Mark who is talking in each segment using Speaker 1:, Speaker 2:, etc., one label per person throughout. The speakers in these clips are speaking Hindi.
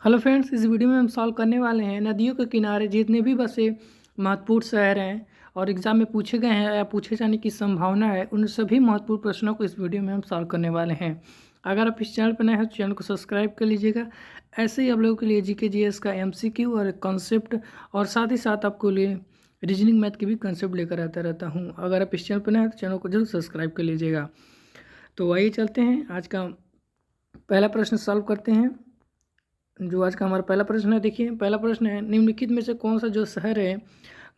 Speaker 1: हेलो फ्रेंड्स, इस वीडियो में हम सॉल्व करने वाले हैं नदियों के किनारे जितने भी बसे महत्वपूर्ण शहर हैं और एग्जाम में पूछे गए हैं या पूछे जाने की संभावना है, उन सभी महत्वपूर्ण प्रश्नों को इस वीडियो में हम सॉल्व करने वाले हैं। अगर आप इस चैनल पर नए हैं तो चैनल को सब्सक्राइब कर लीजिएगा। ऐसे ही आप लोगों के लिए जीके जीएस का एमसीक्यू और कॉन्सेप्ट और साथ ही साथ आपको लिए रीजनिंग मैथ के भी कॉन्सेप्ट लेकर आता रहता हूँ। अगर आप इस चैनल पर नए हैं तो चैनल को जरूर सब्सक्राइब कर लीजिएगा। तो आइए चलते हैं, आज का पहला प्रश्न सॉल्व करते हैं। जो आज का हमारा पहला प्रश्न है, देखिए पहला प्रश्न है, निम्नलिखित में से कौन सा जो शहर है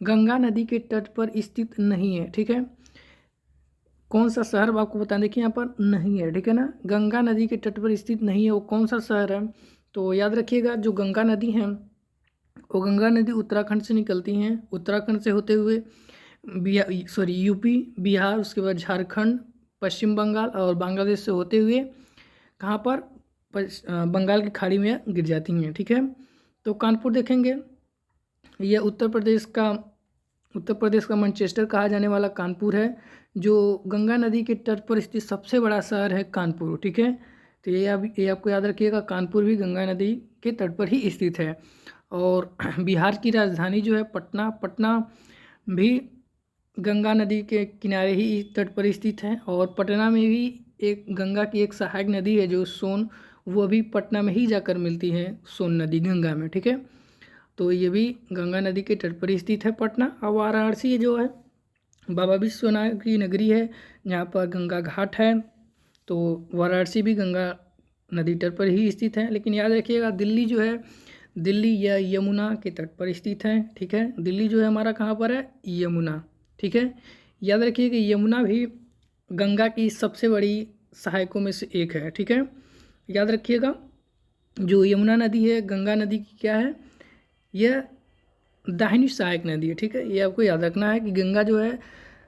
Speaker 1: गंगा नदी के तट पर स्थित नहीं है। ठीक है, कौन सा शहर आपको बताएं, देखिए यहाँ पर नहीं है, ठीक है ना, गंगा नदी के तट पर स्थित नहीं है, वो कौन सा शहर है। तो याद रखिएगा, जो गंगा नदी है वो गंगा नदी उत्तराखंड से निकलती हैं, उत्तराखंड से होते हुए यूपी, बिहार, उसके बाद झारखंड, पश्चिम बंगाल और बांग्लादेश से होते हुए कहाँ पर बंगाल की खाड़ी में गिर जाती हैं। ठीक है, तो कानपुर देखेंगे, यह उत्तर प्रदेश का मैनचेस्टर कहा जाने वाला कानपुर है, जो गंगा नदी के तट पर स्थित सबसे बड़ा शहर है कानपुर। ठीक है, तो ये आपको याद रखिएगा, कानपुर भी गंगा नदी के तट पर ही स्थित है। और बिहार की राजधानी जो है पटना, पटना भी गंगा नदी के किनारे ही तट पर स्थित है। और पटना में भी एक गंगा की एक सहायक नदी है जो सोन, वो भी पटना में ही जाकर मिलती है, सोन नदी गंगा में। ठीक है, तो ये भी गंगा नदी के तट पर स्थित है पटना। और वाराणसी जो है बाबा विश्वनाथ की नगरी है, जहाँ पर गंगा घाट है, तो वाराणसी भी गंगा नदी तट पर ही स्थित है। लेकिन याद रखिएगा, दिल्ली जो है, दिल्ली या यमुना के तट पर स्थित है। ठीक है, दिल्ली जो है हमारा कहाँ पर है, यमुना। ठीक है, याद रखिए कि यमुना भी गंगा की सबसे बड़ी सहायकों में से एक है। ठीक है, याद रखिएगा, जो यमुना नदी है गंगा नदी की क्या है, यह दाहिनी सहायक नदी है। ठीक है, ये आपको याद रखना है कि गंगा जो है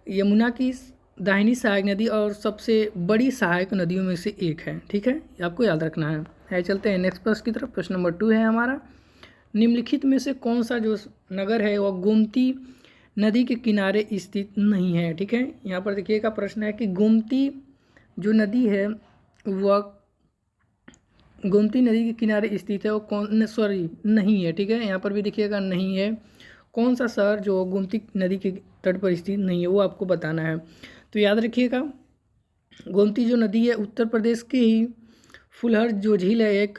Speaker 1: यमुना की दाहिनी सहायक नदी और सबसे बड़ी सहायक नदियों में से एक है। ठीक है, ये आपको याद रखना है। चलते हैं नेक्स्ट प्रश्न की तरफ। प्रश्न नंबर 2 है हमारा, निम्नलिखित में से कौन सा जो नगर है वह गोमती नदी के किनारे स्थित नहीं है। ठीक है, यहाँ पर देखिएगा, प्रश्न है कि गोमती जो नदी है वह गोमती नदी के किनारे स्थित है, वो नहीं है। ठीक है, यहाँ पर भी देखिएगा नहीं है। कौन सा शहर जो गोमती नदी के तट पर स्थित नहीं है वो आपको बताना है। तो याद रखिएगा, गोमती जो नदी है उत्तर प्रदेश की ही फुलहर जो झील है एक,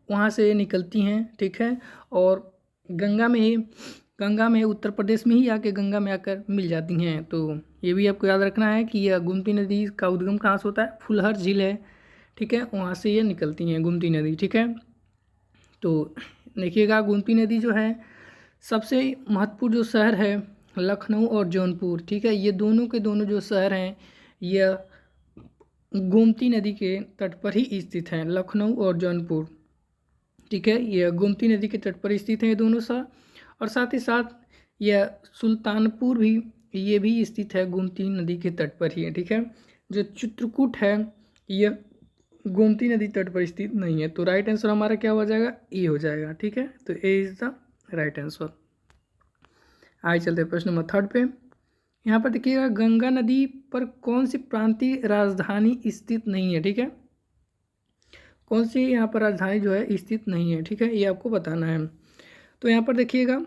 Speaker 1: वहाँ से निकलती हैं। ठीक है, और गंगा में उत्तर प्रदेश में ही आके गंगा में आकर मिल जाती हैं। तो ये भी आपको याद रखना है कि यह गोमती नदी का उद्गम कहाँ से होता है, फुलहर झील है। ठीक है, वहाँ से ये निकलती हैं गोमती नदी। ठीक है, तो देखिएगा, गोमती नदी जो है सबसे महत्वपूर्ण जो शहर है लखनऊ और जौनपुर। ठीक है, ये दोनों के दोनों जो शहर हैं यह गोमती नदी के तट पर ही स्थित हैं, लखनऊ और जौनपुर। ठीक है, यह गोमती नदी के तट पर स्थित हैं ये दोनों शहर। और साथ ही साथ यह सुल्तानपुर भी, ये भी स्थित है गोमती नदी के तट पर ही है। ठीक है, जो चित्रकूट है यह गोमती नदी तट पर स्थित नहीं है। तो राइट आंसर हमारा क्या हो जाएगा, ए हो जाएगा। ठीक है, तो ए इज द राइट आंसर। आगे चलते हैं प्रश्न नंबर 3 पे। यहाँ पर देखिएगा, गंगा नदी पर कौन सी प्रांतीय राजधानी स्थित नहीं है। ठीक है, कौन सी यहाँ पर राजधानी जो है स्थित नहीं है। ठीक है, ये आपको बताना है। तो यहाँ पर देखिएगा,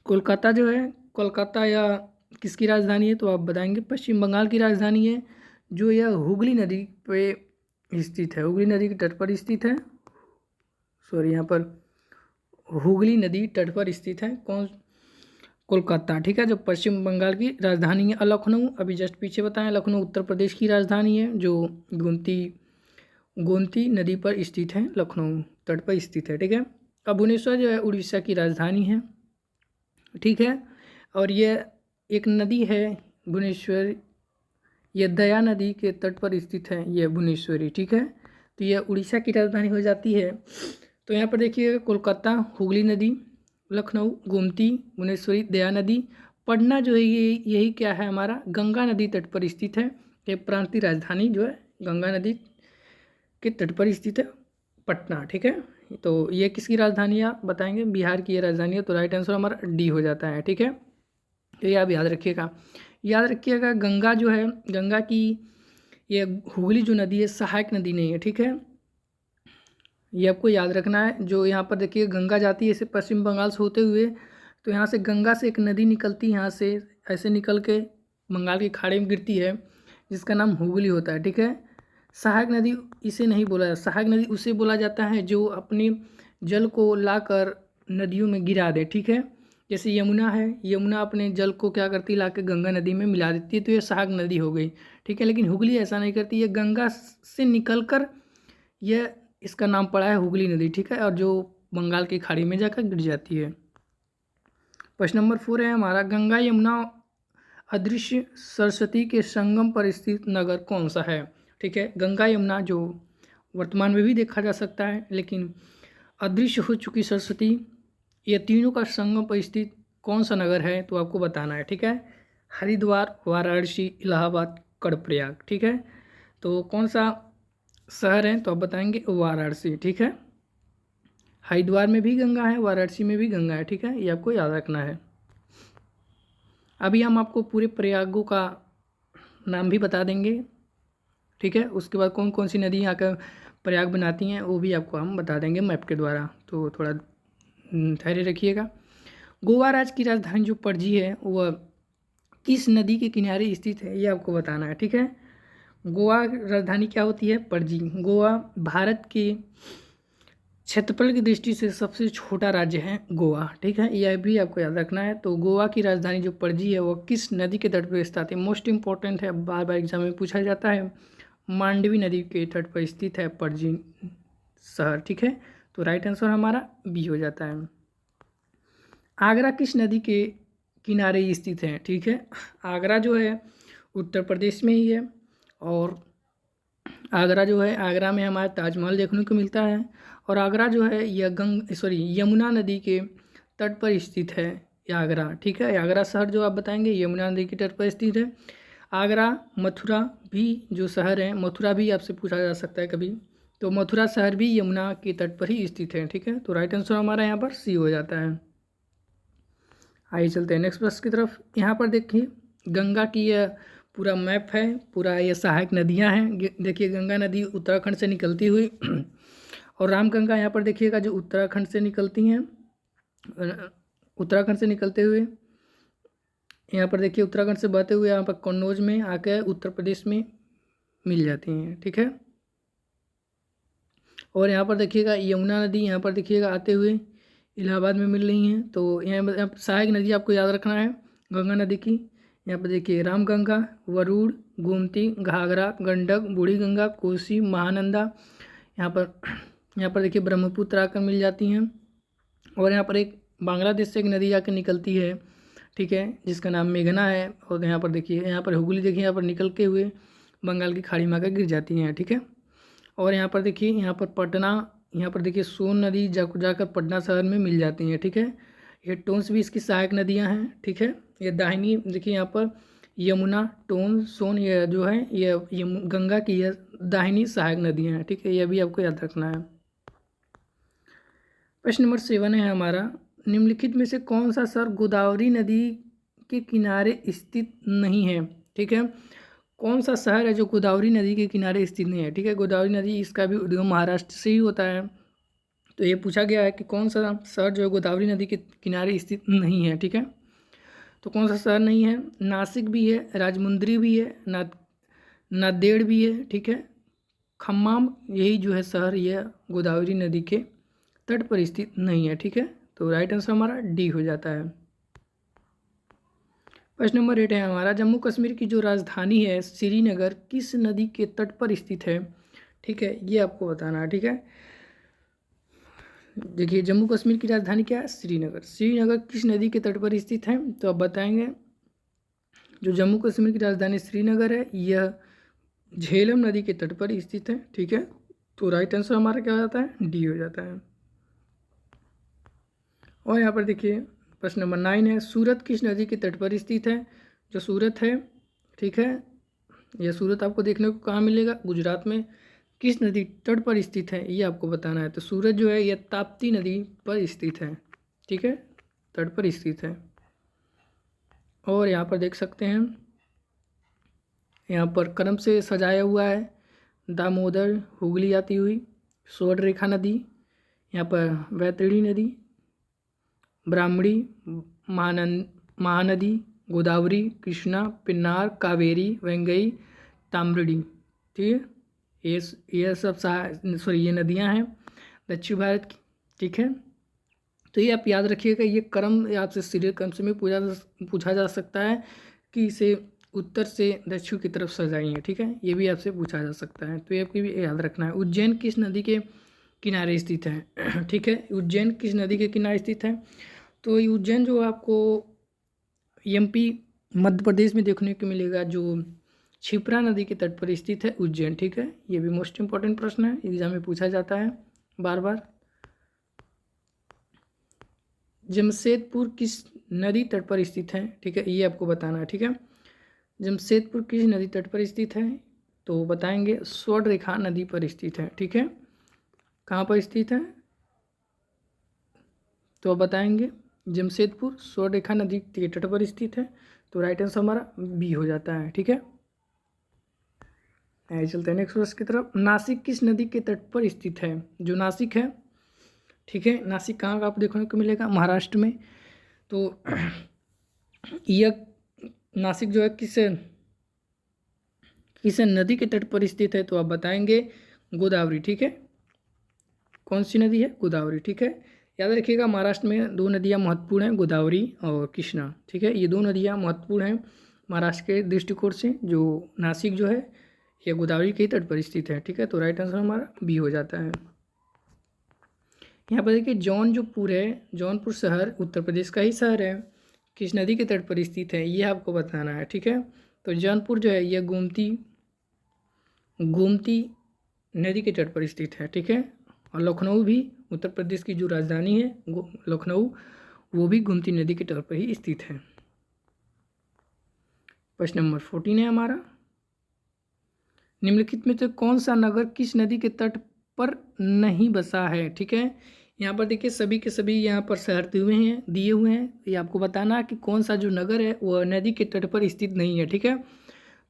Speaker 1: कोलकाता जो है, कोलकाता या किसकी राजधानी है, तो आप बताएंगे पश्चिम बंगाल की राजधानी है, जो यह हुगली नदी पे स्थित है, हुगली नदी के तट पर स्थित है। यहाँ पर हुगली नदी तट पर स्थित है कौन, कोलकाता। ठीक है, जो पश्चिम बंगाल की राजधानी है। लखनऊ अभी जस्ट पीछे बताएं, लखनऊ उत्तर प्रदेश की राजधानी है, जो गोमती नदी पर स्थित है, लखनऊ तट पर स्थित है। ठीक है, अब भुवनेश्वर जो है उड़ीसा की राजधानी है। ठीक है, और यह एक नदी है भुवनेश्वर, यह दया नदी के तट पर स्थित है, यह भुवनेश्वरी। ठीक है, तो यह उड़ीसा की राजधानी हो जाती है। तो यहाँ पर देखिए, कोलकाता, हुगली नदी, लखनऊ, गोमती, भुवनेश्वरी, दया नदी, पटना जो है ये यही क्या है हमारा, गंगा नदी तट पर स्थित है। ये प्रांतीय राजधानी जो है गंगा नदी के तट पर स्थित है, पटना। ठीक है, तो ये किसकी राजधानी है आप बताएंगे, बिहार की ये राजधानी है। तो राइट आंसर हमारा डी हो जाता है। ठीक है, तो ये आप याद रखिएगा, गंगा जो है, गंगा की ये हुगली जो नदी है सहायक नदी नहीं है। ठीक है, ये आपको याद रखना है। जो यहाँ पर देखिए गंगा जाती है इसे पश्चिम बंगाल से होते हुए, तो यहाँ से गंगा से एक नदी निकलती है, यहाँ से ऐसे निकल के बंगाल की खाड़ी में गिरती है, जिसका नाम हुगली होता है। ठीक है, सहायक नदी इसे नहीं बोला जाता। सहायक नदी उसे बोला जाता है जो अपने जल को लाकर नदियों में गिरा दे। ठीक है, जैसे यमुना है, यमुना अपने जल को क्या करती है, लाकर गंगा नदी में मिला देती है, तो ये सहायक नदी हो गई। ठीक है, लेकिन हुगली ऐसा नहीं करती, ये गंगा से निकलकर यह इसका नाम पड़ा है हुगली नदी। ठीक है, और जो बंगाल की खाड़ी में जाकर गिर जाती है। प्रश्न नंबर 4 है हमारा, गंगा यमुना अदृश्य सरस्वती के संगम पर स्थित नगर कौन सा है। ठीक है, गंगा यमुना जो वर्तमान में भी देखा जा सकता है, लेकिन अदृश्य हो चुकी सरस्वती, ये तीनों का संगम पर स्थित कौन सा नगर है, तो आपको बताना है। ठीक है, हरिद्वार, वाराणसी, इलाहाबाद, कर्णप्रयाग। ठीक है, तो कौन सा शहर है, तो आप बताएंगे वाराणसी। ठीक है, हरिद्वार में भी गंगा है, वाराणसी में भी गंगा है। ठीक है, ये आपको याद रखना है। अभी हम आपको पूरे प्रयागों का नाम भी बता देंगे। ठीक है, उसके बाद कौन कौन सी नदी यहाँ का प्रयाग बनाती हैं वो भी आपको हम बता देंगे मैप के द्वारा, तो थोड़ा धैर्य रखिएगा। गोवा राज्य की राजधानी जो पणजी है वह किस नदी के किनारे स्थित है, ये आपको बताना है। ठीक है, गोवा राजधानी क्या होती है, पणजी। गोवा भारत के क्षेत्रफल की दृष्टि से सबसे छोटा राज्य है गोवा। ठीक है, यह भी आपको याद रखना है। तो गोवा की राजधानी जो पणजी है वह किस नदी के तट पर स्थित है, मोस्ट इंपॉर्टेंट है, बार बार एग्जाम में पूछा जाता है। मांडवी नदी के तट पर स्थित है पणजी शहर। ठीक है, तो राइट आंसर हमारा बी हो जाता है। आगरा किस नदी के किनारे स्थित है। ठीक है, आगरा जो है उत्तर प्रदेश में ही है, और आगरा जो है, आगरा में हमारा ताजमहल देखने को मिलता है, और आगरा जो है यह यमुना नदी के तट पर स्थित है ये आगरा। ठीक है, आगरा शहर जो आप बताएंगे यमुना नदी के तट पर स्थित है। आगरा, मथुरा भी जो शहर है, मथुरा भी आपसे पूछा जा सकता है कभी, तो मथुरा शहर भी यमुना के तट पर ही स्थित है। ठीक है, तो राइट आंसर हमारा यहाँ पर सी हो जाता है। आइए चलते हैं नेक्स्ट प्रश्न की तरफ। यहाँ पर देखिए गंगा की यह पूरा मैप है, पूरा ये सहायक नदियाँ हैं। देखिए गंगा नदी उत्तराखंड से निकलती हुई और रामगंगा यहाँ पर देखिएगा जो उत्तराखंड से निकलती हैं, उत्तराखंड से निकलते हुए यहाँ पर देखिए उत्तराखंड से बहते हुए यहाँ पर कन्नौज में आकर उत्तर प्रदेश में मिल जाती हैं। ठीक है, और यहाँ पर देखिएगा यमुना नदी यहाँ पर देखिएगा आते हुए इलाहाबाद में मिल रही हैं। तो यहाँ सहायक नदी आपको याद रखना है गंगा नदी की। यहाँ पर देखिए रामगंगा, वरुण, गोमती, घाघरा, गंडक, बूढ़ी गंगा, कोसी, महानंदा, यहाँ पर देखिए ब्रह्मपुत्र आकर मिल जाती हैं। और यहाँ पर एक बांग्लादेश से एक नदी आकर निकलती है। ठीक है, जिसका नाम मेघना है, और यहाँ पर देखिए यहाँ पर हुगली देखिए यहाँ पर निकल के हुए बंगाल की खाड़ी में आकर गिर जाती हैं। ठीक है, और यहाँ पर देखिए यहाँ पर पटना, यहाँ पर देखिए सोन नदी जाकर पटना शहर में मिल जाती हैं। ठीक है, ये टोन्स भी इसकी सहायक नदियाँ हैं। ठीक है, ये दाहिनी देखिए यहाँ पर यमुना, टोन, सोन, ये जो है ये गंगा की यह दाहिनी सहायक नदियाँ हैं। ठीक है, यह भी आपको याद रखना है। प्रश्न नंबर 7 है हमारा, निम्नलिखित में से कौन सा शहर गोदावरी नदी के किनारे स्थित नहीं है। ठीक है, कौन सा शहर है जो गोदावरी नदी के किनारे स्थित नहीं है। ठीक है, गोदावरी नदी इसका भी उद्गम महाराष्ट्र से ही होता है, तो ये पूछा गया है कि कौन सा शहर जो है गोदावरी नदी के किनारे स्थित नहीं है। ठीक है, तो कौन सा शहर नहीं है, नासिक भी है, राजमुंद्री भी है, नांदेड़ भी है। ठीक है, खम्माम, यही जो है शहर यह गोदावरी नदी के तट पर स्थित नहीं है। ठीक है, तो राइट आंसर हमारा डी हो जाता है। प्रश्न नंबर 8 है हमारा, जम्मू कश्मीर की जो राजधानी है श्रीनगर किस नदी के तट पर स्थित है। ठीक है, ये आपको बताना है। ठीक है, देखिए जम्मू कश्मीर की राजधानी क्या है, श्रीनगर। श्रीनगर किस नदी के तट पर स्थित है, तो आप बताएंगे जो जम्मू कश्मीर की राजधानी श्रीनगर है यह झेलम नदी के तट पर स्थित है। ठीक है, तो राइट आंसर हमारा क्या हो जाता है, डी हो जाता है। और यहाँ पर देखिए प्रश्न नंबर 9 है, सूरत किस नदी के तट पर स्थित है। जो सूरत है, ठीक है, यह सूरत आपको देखने को कहाँ मिलेगा, गुजरात में। किस नदी तट पर स्थित है ये आपको बताना है। तो सूरत जो है यह ताप्ती नदी पर स्थित है। ठीक है, तट पर स्थित है। और यहाँ पर देख सकते हैं यहाँ पर क्रम से सजाया हुआ है, दामोदर, हुगली आती हुई, स्वर्णरेखा नदी, यहाँ पर वैतरणी नदी, ब्राह्मणी, महानदी, गोदावरी, कृष्णा, पिन्नार, कावेरी, वेंगई, ताम्रणी। ठीक है, ये सब ये नदियाँ हैं दक्षिण भारत की। ठीक है, तो ये आप याद रखिएगा, ये क्रम आपसे सीरियल क्रम से में पूछा जा सकता है कि इसे उत्तर से दक्षिण की तरफ सजाइए। ठीक है, ये भी आपसे पूछा जा सकता है, तो ये आपको भी याद रखना है। उज्जैन किस नदी के किनारे स्थित है? ठीक है, उज्जैन किस नदी के किनारे स्थित है? तो ये उज्जैन जो आपको एमपी मध्य प्रदेश में देखने को मिलेगा, जो क्षिप्रा नदी के तट पर स्थित है उज्जैन। ठीक है, ये भी मोस्ट इंपॉर्टेंट प्रश्न है, एग्जाम में पूछा जाता है बार बार। जमशेदपुर किस नदी तट पर स्थित है? ठीक है, ये आपको बताना है। ठीक है, जमशेदपुर किस नदी तट पर स्थित है? तो बताएंगे स्वर्णरेखा नदी पर स्थित है। ठीक है, कहाँ पर स्थित है? तो बताएंगे जमशेदपुर स्वर्णरेखा नदी के तट पर स्थित है। तो राइट आंसर हमारा बी हो जाता है। ठीक है, चलते हैं नेक्स्ट क्वेश्चन की तरफ। नासिक किस नदी के तट पर स्थित है? जो नासिक है, ठीक है, नासिक कहाँ का आपको देखने को मिलेगा? महाराष्ट्र में। तो यह नासिक जो है किस नदी के तट पर स्थित है? तो आप बताएंगे गोदावरी। ठीक है, कौन सी नदी है? गोदावरी। ठीक है, याद रखिएगा महाराष्ट्र में दो नदियाँ महत्वपूर्ण हैं, गोदावरी और कृष्णा। ठीक है, ये दो नदियाँ महत्वपूर्ण हैं महाराष्ट्र के दृष्टिकोण से। जो नासिक जो है ये गोदावरी के तट पर स्थित है। ठीक है, तो राइट आंसर हमारा बी हो जाता है। यहाँ पर देखिए जौनपुर है, जौनपुर शहर उत्तर प्रदेश का ही शहर है, किस नदी के तट पर स्थित है ये आपको बताना है। ठीक है, तो जौनपुर जो है यह गोमती नदी के तट पर स्थित है। ठीक है, और लखनऊ भी उत्तर प्रदेश की जो राजधानी है लखनऊ, वो भी गोमती नदी के तट पर ही स्थित है। प्रश्न नंबर 14 है हमारा, निम्नलिखित में से कौन सा नगर किस नदी के तट पर नहीं बसा है? ठीक है, यहाँ पर देखिए सभी के सभी यहाँ पर शहर दिए हुए हैं, ये आपको बताना कि कौन सा जो नगर है वह नदी के तट पर स्थित नहीं है। ठीक है,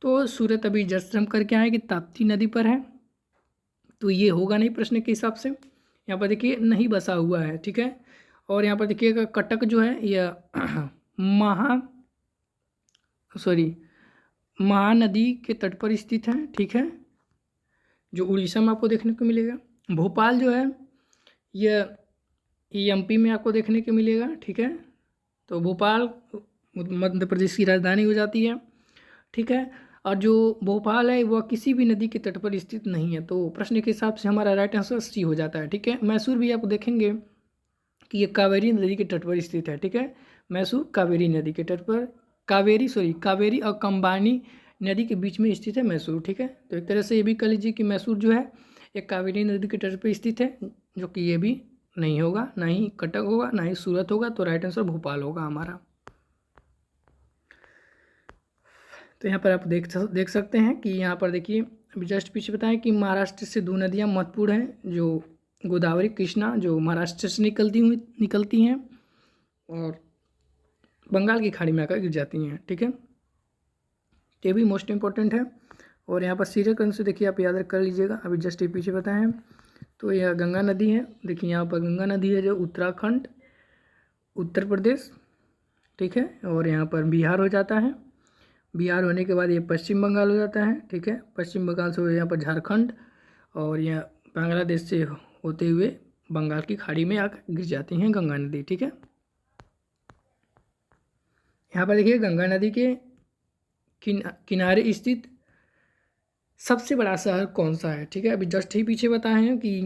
Speaker 1: तो सूरत अभी जस्ट हम करके आए कि ताप्ती नदी पर है, तो ये होगा नहीं प्रश्न के हिसाब से। यहाँ पर देखिए नहीं बसा हुआ है। ठीक है, और यहाँ पर देखिएगा कटक जो है यह महानदी के तट पर स्थित है। ठीक है, जो उड़ीसा में आपको देखने को मिलेगा। भोपाल जो है यह एमपी में आपको देखने को मिलेगा। ठीक है, तो भोपाल मध्य प्रदेश की राजधानी हो जाती है। ठीक है, और जो भोपाल है वह किसी भी नदी के तट पर स्थित नहीं है, तो प्रश्न के हिसाब से हमारा राइट आंसर सी हो जाता है। ठीक है, मैसूर भी आप देखेंगे कि ये कावेरी नदी के तट पर स्थित है। ठीक है, मैसूर कावेरी नदी के तट पर, कावेरी और कंबानी नदी के बीच में स्थित है मैसूर। ठीक है, तो एक तरह से ये भी कह लीजिए कि मैसूर जो है एक कावेरी नदी के तट पर स्थित है, जो कि ये भी नहीं होगा, ना ही कटक होगा, ना ही सूरत होगा, तो राइट आंसर भोपाल होगा हमारा। तो यहाँ पर आप देख सकते हैं कि यहाँ पर देखिए अभी जस्ट पीछे बताएं कि महाराष्ट्र से दो नदियाँ महत्वपूर्ण हैं, जो गोदावरी कृष्णा जो महाराष्ट्र से निकलती हैं और बंगाल की खाड़ी में आकर गिर जाती हैं। ठीक है, ये भी मोस्ट इम्पॉर्टेंट है। और यहाँ पर सीरियल क्रम से देखिए आप याद कर लीजिएगा, अभी जस्ट ये पीछे बताएं हैं। तो यह गंगा नदी है, देखिए यहाँ पर गंगा नदी है जो उत्तराखंड उत्तर प्रदेश। ठीक है, और यहाँ पर बिहार हो जाता है, बिहार होने के बाद ये पश्चिम बंगाल हो जाता है। ठीक है, पश्चिम बंगाल से यहाँ पर झारखंड और यह बांग्लादेश से होते हुए बंगाल की खाड़ी में आकर गिर जाती हैं गंगा नदी। ठीक है, यहाँ पर देखिए गंगा नदी के किनारे स्थित सबसे बड़ा शहर कौन सा है? ठीक है, अभी जस्ट ही पीछे बताए हैं कि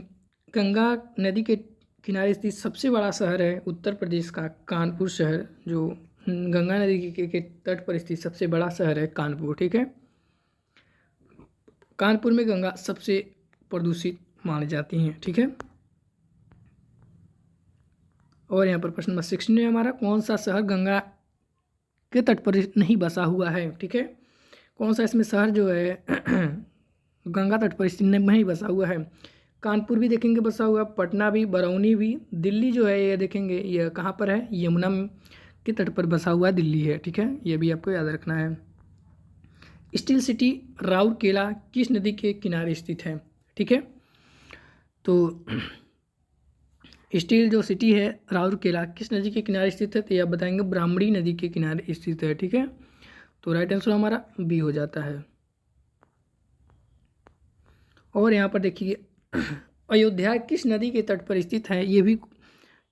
Speaker 1: गंगा नदी के किनारे स्थित सबसे बड़ा शहर है उत्तर प्रदेश का कानपुर शहर, जो गंगा नदी के तट पर स्थित सबसे बड़ा शहर है कानपुर। ठीक है, कानपुर में गंगा सबसे प्रदूषित मानी जाती हैं। ठीक है, और यहाँ पर प्रश्न नंबर 16 है हमारा, कौन सा शहर गंगा के तट पर नहीं बसा हुआ है? ठीक है, कौन सा इसमें शहर जो है गंगा तट पर स्थित नहीं बसा हुआ है? कानपुर भी देखेंगे बसा हुआ, पटना भी, बरौनी भी, दिल्ली जो है ये देखेंगे यह कहाँ पर है, यमुना के तट पर बसा हुआ दिल्ली है। ठीक है, ये भी आपको याद रखना है। स्टील सिटी राउरकेला किस नदी के किनारे स्थित है? ठीक है, तो स्टील जो सिटी है राउरकेला किस नदी के किनारे स्थित है, तो यह बताएंगे ब्राह्मणी नदी के किनारे स्थित है। ठीक है, तो राइट आंसर हमारा बी हो जाता है। और यहाँ पर देखिए अयोध्या किस नदी के तट पर स्थित है, ये भी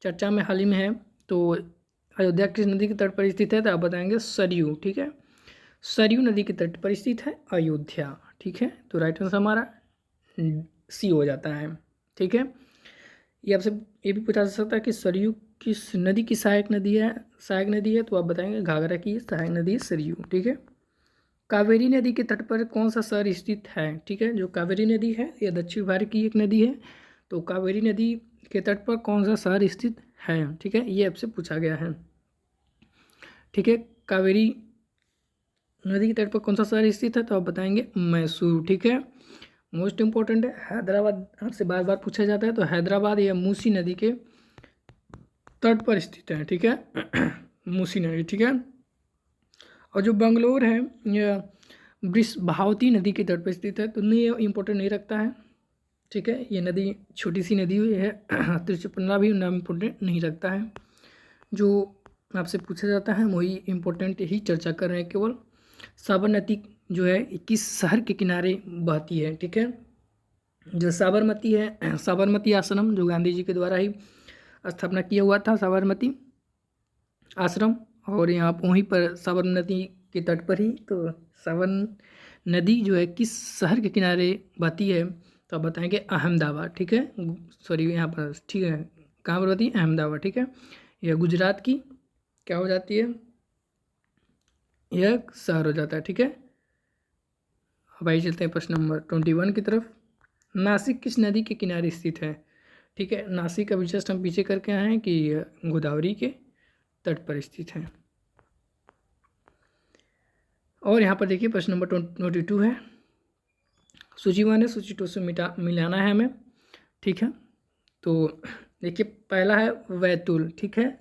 Speaker 1: चर्चा में हाल ही में है। तो अयोध्या किस नदी के तट पर स्थित है, तो आप बताएंगे सरयू। ठीक है, सरयू नदी के तट पर स्थित है अयोध्या। ठीक है, तो राइट आंसर हमारा सी हो जाता है। ठीक है, ये आपसे ये भी पूछा जा सकता है कि सरयू किस नदी की सहायक नदी है, तो आप बताएंगे घाघरा की सहायक नदी है सरयू। ठीक है, कावेरी नदी के तट पर कौन सा शहर स्थित है। ठीक है, जो कावेरी नदी है यह दक्षिण भारत की एक नदी है, तो कावेरी नदी के तट पर कौन सा शहर स्थित है। ठीक है, ये आपसे पूछा गया है। ठीक है, कावेरी नदी के तट पर कौन सा शहर स्थित है, तो आप बताएंगे मैसूर। ठीक है, मोस्ट इंपॉर्टेंट है। हैदराबाद आपसे बार बार पूछा जाता है, तो हैदराबाद या मूसी नदी के तट पर स्थित है। ठीक है मूसी नदी। ठीक है, और जो बंगलोर है यह भावती नदी के तट पर स्थित है, तो नहीं ये इंपॉर्टेंट नहीं रखता है। ठीक है, ये नदी छोटी सी नदी हुई है तिरुचिपन्ना भी नाम इंपॉर्टेंट नहीं रखता है। जो आपसे पूछा जाता है वही इंपॉर्टेंट ही चर्चा कर रहे हैं केवल। साबरमती जो है किस शहर के किनारे बहती है। ठीक है, जो साबरमती है साबरमती आश्रम जो गांधी जी के द्वारा ही स्थापना किया हुआ था साबरमती आश्रम, और यहाँ वहीं पर साबरमती के तट पर ही तो साबरमती नदी जो है किस शहर के किनारे बहती है, तो आप बताएंगे अहमदाबाद। ठीक है, सॉरी यहाँ पर ठीक है कहाँ पर बहती है, अहमदाबाद। ठीक है, यह गुजरात की क्या हो जाती है, यह शहर हो जाता है। ठीक है, अब आइए चलते हैं प्रश्न नंबर 21 की तरफ। नासिक किस नदी के किनारे स्थित है। ठीक है, नासिक का भी जस्ट हम पीछे करके आए हैं कि गोदावरी के तट पर स्थित है। और यहाँ पर देखिए प्रश्न नंबर 22 है। सूची 1 है, सूची 2 से मिलाना है हमें। ठीक है, तो देखिए पहला है बैतूल। ठीक है,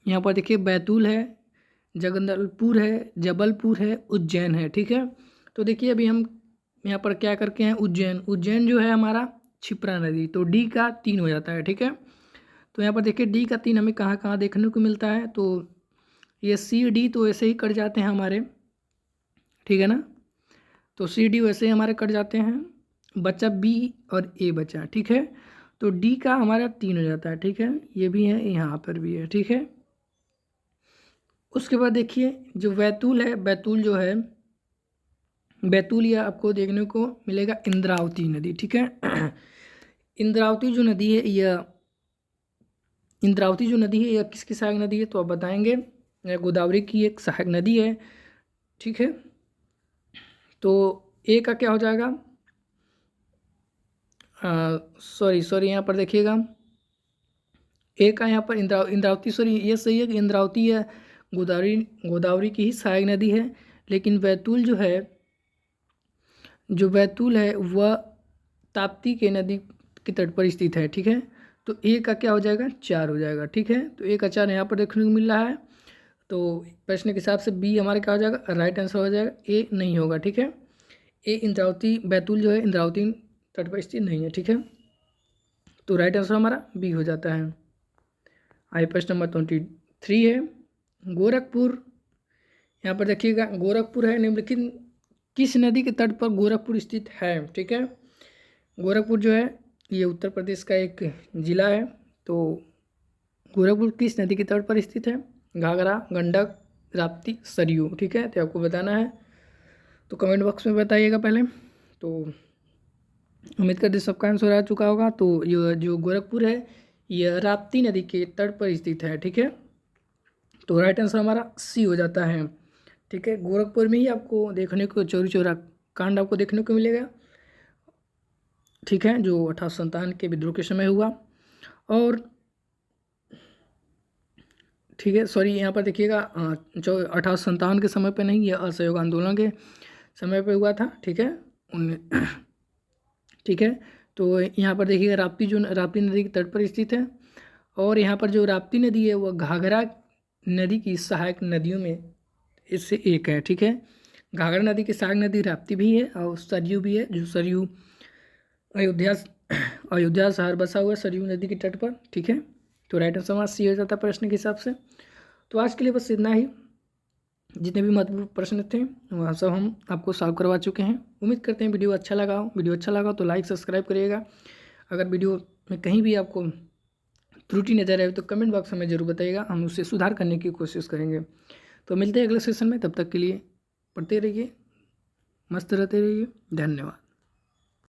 Speaker 1: यहाँ पर देखिए बैतूल है, जगदलपुर है, जबलपुर है, उज्जैन है। ठीक है, तो देखिए अभी हम यहाँ पर क्या करके हैं, उज्जैन जो है हमारा क्षिप्रा नदी, तो डी का 3 हो जाता है। ठीक है, तो यहाँ पर देखिए डी का 3 हमें कहाँ कहाँ देखने को मिलता है, तो ये सी डी तो ऐसे ही कट जाते हैं हमारे। ठीक है ना, तो सी डी वैसे ही हमारे कट जाते हैं, बचा बी और ए बचा। ठीक है, तो डी का हमारा 3 हो जाता है। ठीक है, ये भी है, यहाँ पर भी है। ठीक है, उसके बाद देखिए जो बैतूल है, बैतूल जो है बैतूल यह आपको देखने को मिलेगा इंद्रावती नदी। ठीक है इंद्रावती जो नदी है यह किसकी सहायक नदी है, तो आप बताएंगे गोदावरी की एक सहायक नदी है। ठीक है, तो ए का क्या हो जाएगा, सॉरी यहाँ पर देखिएगा ए का यहाँ पर इंद्रावती सॉरी ये सही है कि इंद्रावती है गोदावरी की ही सहायक नदी है, लेकिन बैतूल है वह ताप्ती के नदी के तट पर स्थित है। ठीक है, तो ए का क्या हो जाएगा, 4 हो जाएगा। ठीक है, तो ए का 4 यहाँ पर देखने को मिल रहा है, तो प्रश्न के हिसाब से बी हमारे क्या हो जाएगा, राइट आंसर हो जाएगा, ए नहीं होगा। ठीक है, ए इंद्रावती बैतूल जो है इंद्रावती तट पर स्थित नहीं है। ठीक है, तो राइट आंसर हमारा बी हो जाता है। आइए प्रश्न नंबर 23 है, गोरखपुर। यहाँ पर देखिएगा गोरखपुर है निम्नलिखित किस नदी के तट पर गोरखपुर स्थित है। ठीक है, गोरखपुर जो है ये उत्तर प्रदेश का एक जिला है, तो गोरखपुर किस नदी के तट पर स्थित है, घाघरा, गंडक, राप्ती, सरयू। ठीक है, तो आपको बताना है, तो कमेंट बॉक्स में बताइएगा पहले। तो उम्मीद करते सबका आंसर आ चुका होगा। तो ये जो गोरखपुर है यह राप्ती नदी के तट पर स्थित है। ठीक है, तो राइट आंसर हमारा सी हो जाता है। ठीक है, गोरखपुर में ही आपको देखने को चौरी चौरा कांड आपको देखने को मिलेगा। ठीक है, जो 1857 के विद्रोह के समय हुआ। और ठीक है, सॉरी यहाँ पर देखिएगा 1857 के समय पे नहीं, ये असहयोग आंदोलन के समय पे हुआ था। ठीक है, ठीक है, तो यहाँ पर देखिएगा राप्ती नदी के तट पर स्थित है, और यहाँ पर जो राप्ती नदी है वह घाघरा नदी की सहायक नदियों में इससे एक है। ठीक है, घाघरा नदी की सहायक नदी राप्ती भी है और सरयू भी है, जो सरयू अयोध्या अयोध्या शहर बसा हुआ है सरयू नदी के तट पर, ठीक है। तो राइट आंसर हमारा सी हो जाता है प्रश्न के हिसाब से। तो आज के लिए बस इतना ही। जितने भी महत्वपूर्ण प्रश्न थे वह सब हम आपको सॉल्व करवा चुके हैं। उम्मीद करते हैं वीडियो अच्छा लगा हो। वीडियो अच्छा लगा हो तो लाइक सब्सक्राइब करिएगा। अगर वीडियो में कहीं भी आपको त्रुटि नज़र आए तो कमेंट बॉक्स में ज़रूर बताइएगा, हम उसे सुधार करने की कोशिश करेंगे। तो मिलते हैं अगले सेशन में, तब तक के लिए पढ़ते रहिए, मस्त रहते रहिए। धन्यवाद।